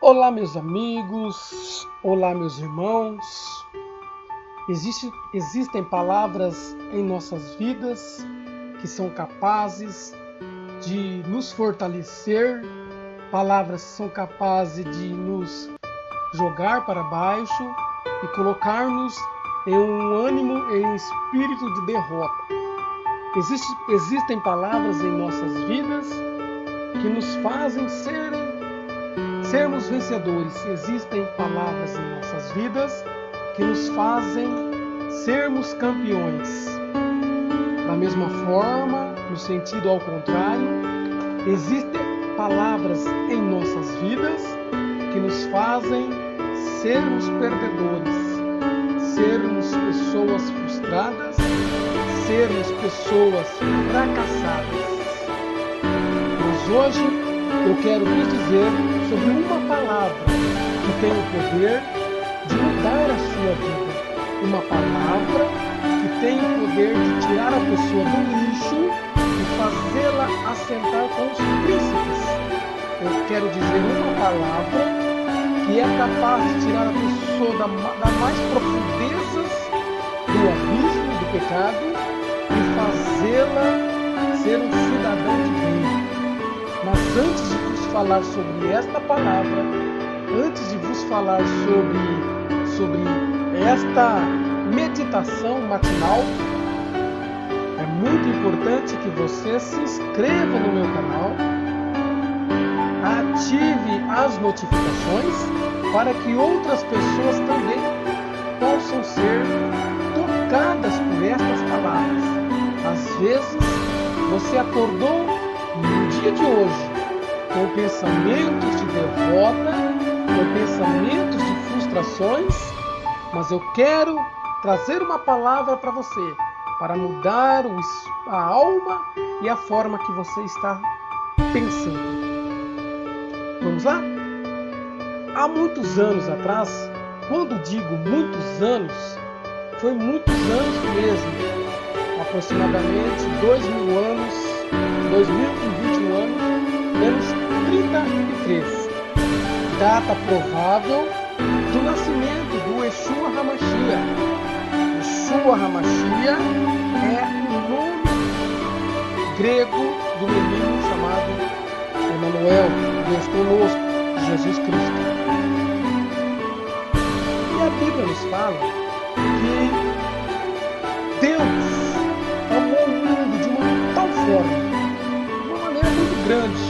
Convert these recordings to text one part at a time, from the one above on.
Olá, meus amigos, olá, meus irmãos. Existem palavras em nossas vidas que são capazes de nos fortalecer, palavras que são capazes de nos jogar para baixo e colocar-nos em um ânimo, em um espírito de derrota. Existem palavras em nossas vidas que nos fazem sermos vencedores. Existem palavras em nossas vidas que nos fazem sermos campeões. Da mesma forma, no sentido ao contrário, existem palavras em nossas vidas que nos fazem sermos perdedores, sermos pessoas frustradas, sermos pessoas fracassadas. Mas hoje eu quero vos dizer sobre uma palavra que tem o poder de mudar a sua vida. Uma palavra que tem o poder de tirar a pessoa do lixo e fazê-la assentar com os príncipes. Eu quero dizer uma palavra que é capaz de tirar a pessoa das mais profundezas do abismo do pecado e fazê-la ser um cidadão de bem. Mas antes de vos falar sobre esta palavra, antes de vos falar sobre esta meditação matinal, é muito importante que você se inscreva no meu canal, ative as notificações para que outras pessoas também possam ser tocadas por estas palavras. Às vezes, você acordou no dia de hoje com pensamentos de derrota, com pensamentos de frustrações, mas eu quero trazer uma palavra para você, para mudar a alma e a forma que você está pensando. Vamos lá? Há muitos anos atrás, quando digo muitos anos, foi muitos anos mesmo, aproximadamente 2000 anos, 2021 anos, menos 33. Data provável do nascimento do Yeshua HaMashiach. Yeshua HaMashiach é o nome grego do menino chamado Emmanuel, Deus conosco, Jesus Cristo. E a Bíblia nos fala que Deus amou o mundo de uma tal forma, de uma maneira muito grande.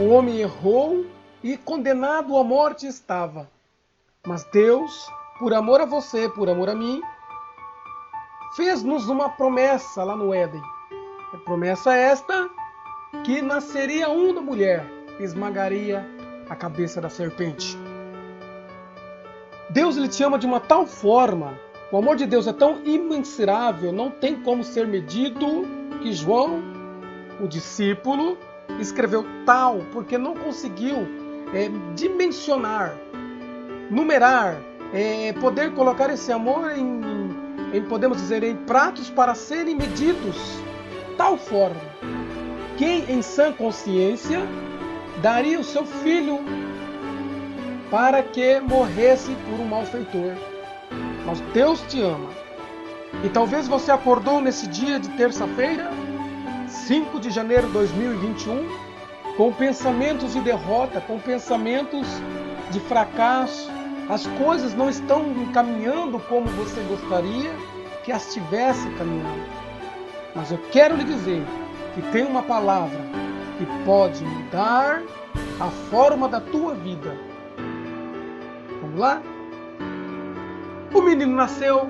O homem errou e condenado à morte estava. Mas Deus, por amor a você, por amor a mim, fez-nos uma promessa lá no Éden. A promessa esta que nasceria uma mulher e esmagaria a cabeça da serpente. Deus ele te ama de uma tal forma, o amor de Deus é tão imensurável, não tem como ser medido, que João, o discípulo, escreveu tal, porque não conseguiu dimensionar, numerar, poder colocar esse amor podemos dizer, em pratos para serem medidos, tal forma. Quem em sã consciência daria o seu filho para que morresse por um malfeitor? Mas Deus te ama. E talvez você acordou nesse dia de terça-feira, 5 de janeiro de 2021, com pensamentos de derrota, com pensamentos de fracasso. As coisas não estão caminhando como você gostaria que as estivesse caminhando. Mas eu quero lhe dizer que tem uma palavra que pode mudar a forma da tua vida. Vamos lá? O menino nasceu,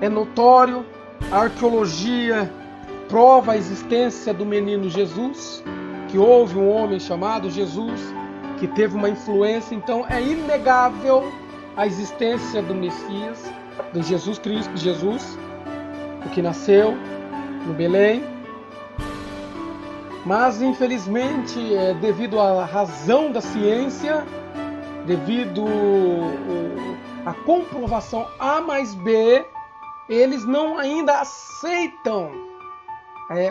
é notório, a arqueologia prova a existência do menino Jesus, que houve um homem chamado Jesus, que teve uma influência, então é inegável a existência do Messias, do Jesus Cristo, Jesus, o que nasceu no Belém. Mas infelizmente, devido à razão da ciência, devido à comprovação A mais B, eles não ainda aceitam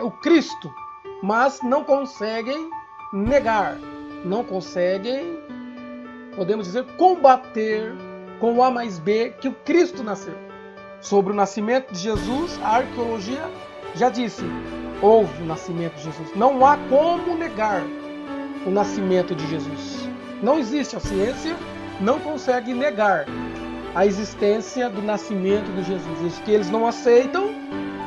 o Cristo, mas não conseguem negar, não conseguem podemos dizer, combater com o A mais B que o Cristo nasceu. Sobre o nascimento de Jesus, a arqueologia já disse, houve o nascimento de Jesus. Não há como negar o nascimento de Jesus. Não existe, a ciência não consegue negar a existência do nascimento de Jesus. Isso que eles não aceitam,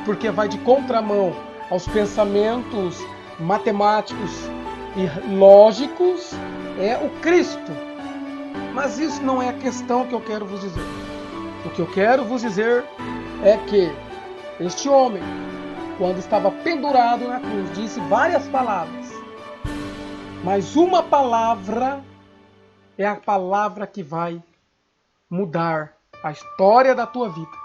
porque vai de contramão aos pensamentos matemáticos e lógicos, é o Cristo. Mas isso não é a questão que eu quero vos dizer. O que eu quero vos dizer é que este homem, quando estava pendurado na cruz, disse várias palavras. Mas uma palavra é a palavra que vai mudar a história da tua vida.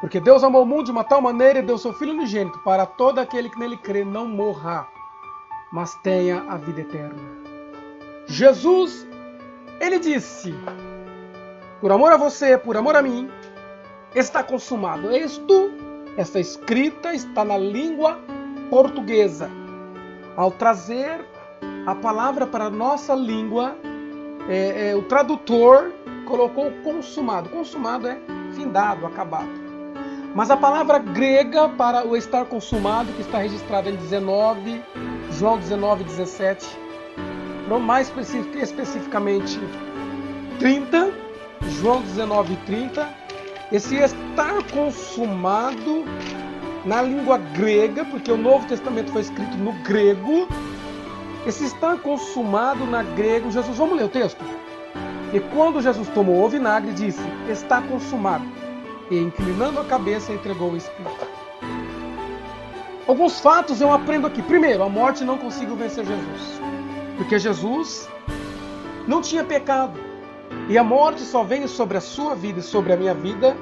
Porque Deus amou o mundo de uma tal maneira e deu seu Filho unigênito para todo aquele que nele crê não morra, mas tenha a vida eterna. Jesus, ele disse, por amor a você, por amor a mim, está consumado. Essa escrita está na língua portuguesa. Ao trazer a palavra para a nossa língua, o tradutor colocou consumado. Consumado é findado, acabado. Mas a palavra grega para o estar consumado, que está registrada em João 19:17, mais especificamente 30, João 19:30, esse estar consumado na língua grega, porque o Novo Testamento foi escrito no grego, esse estar consumado na grego, vamos ler o texto? E quando Jesus tomou o vinagre, disse, está consumado. E inclinando a cabeça, entregou o Espírito. Alguns fatos eu aprendo aqui. Primeiro, a morte não conseguiu vencer Jesus. Porque Jesus não tinha pecado. E a morte só veio sobre a sua vida e sobre a minha vida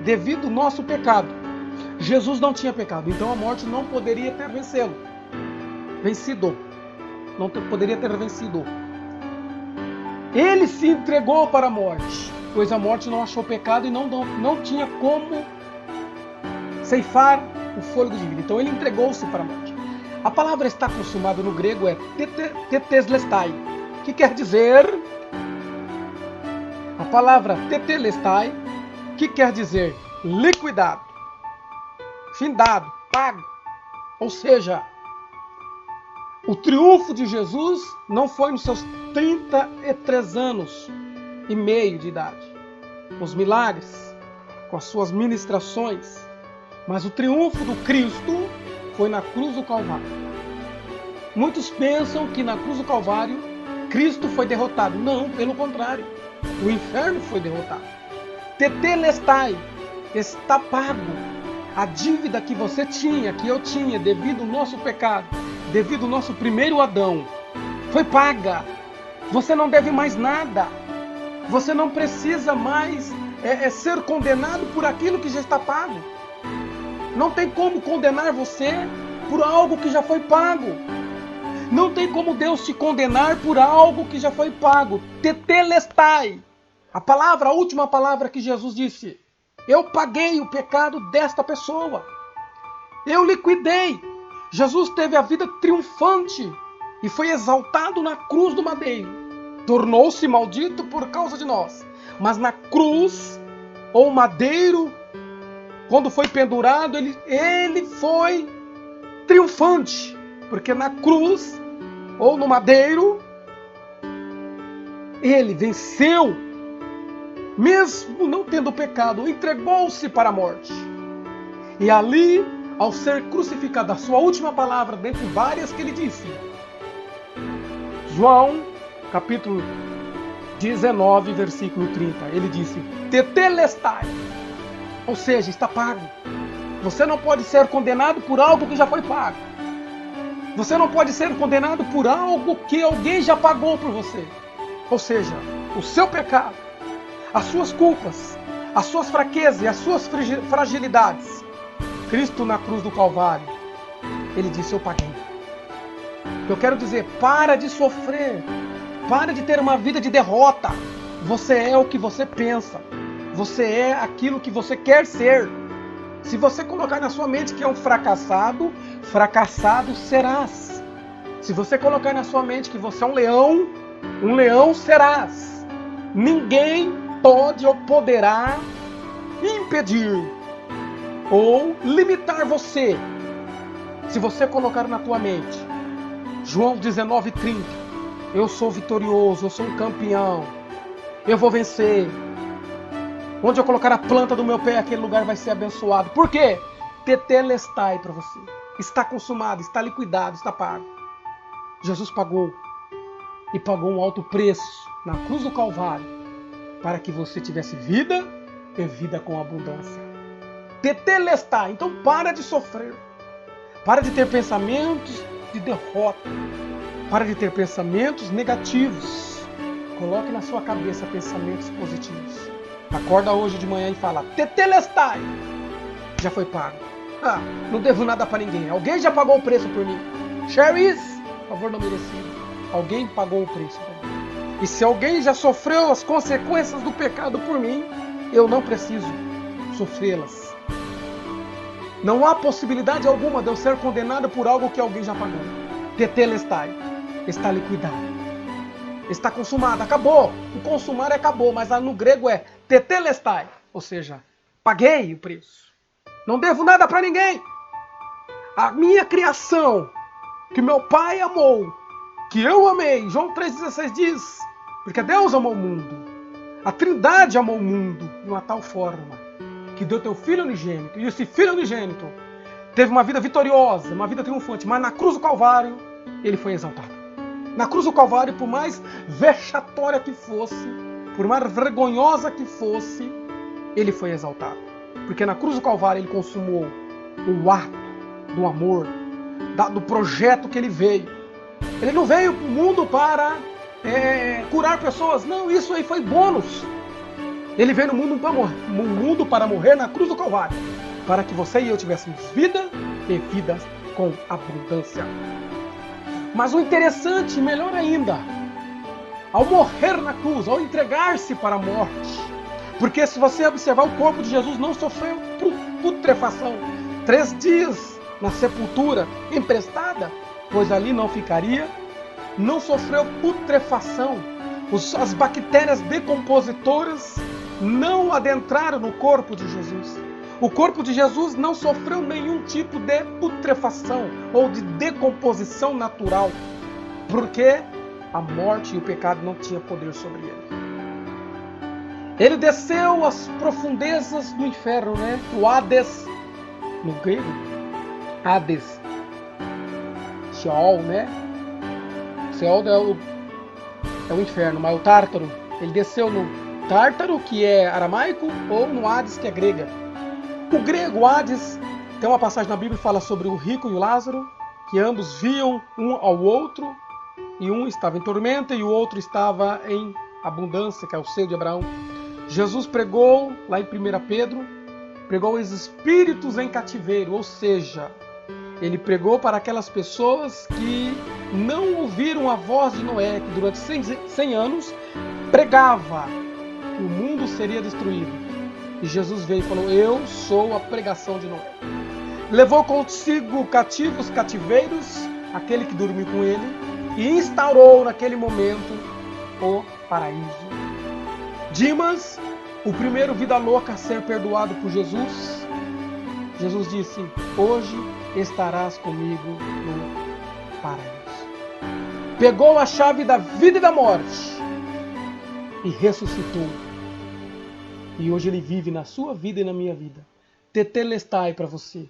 devido ao nosso pecado. Jesus não tinha pecado, então a morte não poderia ter vencido. Não poderia ter vencido. Ele se entregou para a morte, pois a morte não achou pecado e não tinha como ceifar o fôlego de vida. Então ele entregou-se para a morte. A palavra está consumado no grego é tetelestai, que quer dizer... A palavra tetelestai, que quer dizer liquidado, findado, pago. Ou seja, o triunfo de Jesus não foi nos seus 33 anos e meio de idade, com os milagres, com as suas ministrações, mas o triunfo do Cristo foi na cruz do Calvário. Muitos pensam que na cruz do Calvário Cristo foi derrotado. Não, pelo contrário, o inferno foi derrotado. Tetelestai, está pago. A dívida que você tinha, que eu tinha, devido ao nosso pecado, devido ao nosso primeiro Adão, foi paga. Você não deve mais nada. Você não precisa mais ser condenado por aquilo que já está pago. Não tem como condenar você por algo que já foi pago. Não tem como Deus te condenar por algo que já foi pago. Tetelestai. A última palavra que Jesus disse. Eu paguei o pecado desta pessoa. Eu liquidei. Jesus teve a vida triunfante e foi exaltado na cruz do madeiro. Tornou-se maldito por causa de nós. Mas na cruz, ou madeiro, quando foi pendurado, ele foi triunfante. Porque na cruz, ou no madeiro, ele venceu, mesmo não tendo pecado, entregou-se para a morte. E ali, ao ser crucificado, a sua última palavra, dentre várias que ele disse, João, capítulo 19, versículo 30, ele disse, tetelestai, ou seja, está pago. Você não pode ser condenado por algo que já foi pago. Você não pode ser condenado por algo que alguém já pagou por você. Ou seja, o seu pecado, as suas culpas, as suas fraquezas e as suas fragilidades. Cristo na cruz do Calvário, ele disse, eu paguei. Eu quero dizer, para de sofrer. Para de ter uma vida de derrota. Você é o que você pensa. Você é aquilo que você quer ser. Se você colocar na sua mente que é um fracassado, fracassado serás. Se você colocar na sua mente que você é um leão, Um leão serás. Ninguém pode ou poderá impedir ou limitar você. Se você colocar na tua mente, João 19:30, eu sou vitorioso, eu sou um campeão, eu vou vencer. Onde eu colocar a planta do meu pé, aquele lugar vai ser abençoado. Por quê? Tetelestai para você. Está consumado, está liquidado, está pago. Jesus pagou. E pagou um alto preço na cruz do Calvário para que você tivesse vida e vida com abundância. Tetelestai. Então para de sofrer. Para de ter pensamentos de derrota. Para de ter pensamentos negativos. Coloque na sua cabeça pensamentos positivos. Acorda hoje de manhã e fala, Tetelestai. Já foi pago. Não devo nada para ninguém. Alguém já pagou o preço por mim. Charis, favor não merecido. Alguém pagou o preço por mim. E se alguém já sofreu as consequências do pecado por mim, eu não preciso sofrê-las. Não há possibilidade alguma de eu ser condenado por algo que alguém já pagou. Tetelestai. Está liquidado. Está consumado. Acabou. O consumar acabou, mas no grego é tetelestai. Ou seja, paguei o preço. Não devo nada para ninguém. A minha criação, que meu pai amou, que eu amei, João 3,16 diz, porque Deus amou o mundo. A Trindade amou o mundo de uma tal forma que deu teu Filho unigênito. E esse Filho unigênito teve uma vida vitoriosa, uma vida triunfante, mas na cruz do Calvário ele foi exaltado. Na cruz do Calvário, por mais vexatória que fosse, por mais vergonhosa que fosse, ele foi exaltado. Porque na cruz do Calvário ele consumou o ato do amor, do projeto que ele veio. Ele não veio para o mundo para curar pessoas. Não, isso aí foi bônus. Ele veio no mundo para morrer na cruz do Calvário. Para que você e eu tivéssemos vida e vida com abundância. Mas o interessante, melhor ainda, ao morrer na cruz, ao entregar-se para a morte, porque se você observar, o corpo de Jesus não sofreu putrefação. 3 dias na sepultura emprestada, pois ali não ficaria. Não sofreu putrefação. As bactérias decompositoras não adentraram no corpo de Jesus. O corpo de Jesus não sofreu nenhum tipo de putrefação ou de decomposição natural, porque a morte e o pecado não tinham poder sobre ele. Ele desceu às profundezas do inferno, né? O Hades, no grego, Hades, Sheol, né? Sheol é o inferno, mas o Tártaro, ele desceu no Tártaro, que é aramaico, ou no Hades, que é grega. O grego, Hades, tem uma passagem na Bíblia que fala sobre o rico e o Lázaro, que ambos viam um ao outro, e um estava em tormenta e o outro estava em abundância, que é o seio de Abraão. Jesus pregou, lá em 1 Pedro, pregou os espíritos em cativeiro, ou seja, ele pregou para aquelas pessoas que não ouviram a voz de Noé, que durante 100 anos pregava que o mundo seria destruído. E Jesus veio e falou, eu sou a pregação de Noé. Levou consigo cativos, cativeiros, aquele que dormiu com ele, e instaurou naquele momento o paraíso. Dimas, o primeiro vida louca a ser perdoado por Jesus, Jesus disse, hoje estarás comigo no paraíso. Pegou a chave da vida e da morte e ressuscitou. E hoje ele vive na sua vida e na minha vida. Tetelestai para você.